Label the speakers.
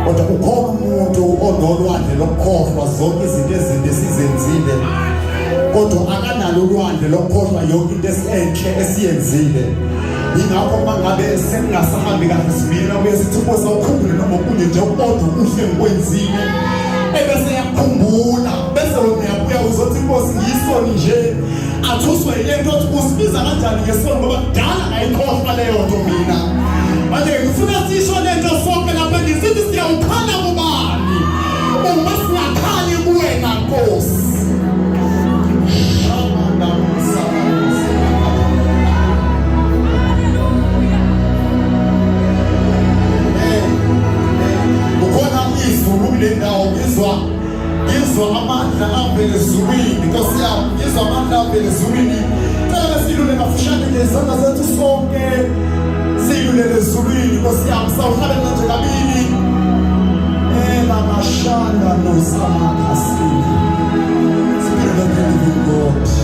Speaker 1: Kodwa ukhona umuntu onolwandle lokukhohlwa zonke izinto ezinde esizenzile, kodwa akanalo ulwandle lokukhohlwa yonke into enhle esiyenzile. Yingakho mangabe sekungasahambi kahle sibina uyesithupho sawukhumbule noma kunye nje kodwa uhle ngikwenzile ebese yakukhumbula bese uyabuya uzothi inkosi ngiyisoni nje athuswe yilento othi usibiza kanjani ngesoni ngoba kudala ngayikhohlwa leyo nto mina. Manje ngifuna sisho lento sonke lapha ngisithi siyawukhala kubani uma singakhali kuwena Nkosi. Ukhona izulu kule ndawo ngizwa amandla avela ezulwini Nkosi yami ngizwa amandla avela ezulwini. Cela silule kafushane ngezandla zethu sonke silulele ezulwini Nkosi yami sawuhlale nje kabili lamashanda nosamakasini Spirit of the living God.